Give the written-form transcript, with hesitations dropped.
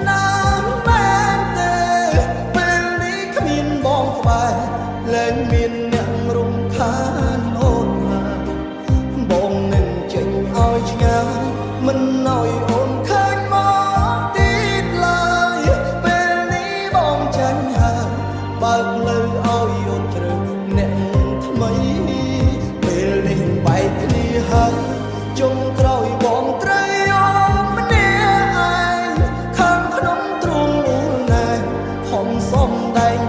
ណាមែនទេពេលនេះគ្មានបងក្បែរលែងមានអ្នករំខានអូនហើយបងនឹងចេញឲ្យឆ្ងាយមិនឲ្យអូនឃើញមកទៀតឡើយពេលនេះបងចាញ់ហើយបើកលើឲ្យអូនជ្រើសអ្នកថ្មីពេលនេះបែកគ្នាហើយចុងក្រោយបងត្រូវអូនម្នាក់ឯងខាងក្នុងទ្រូងមូលណែខំសំដែង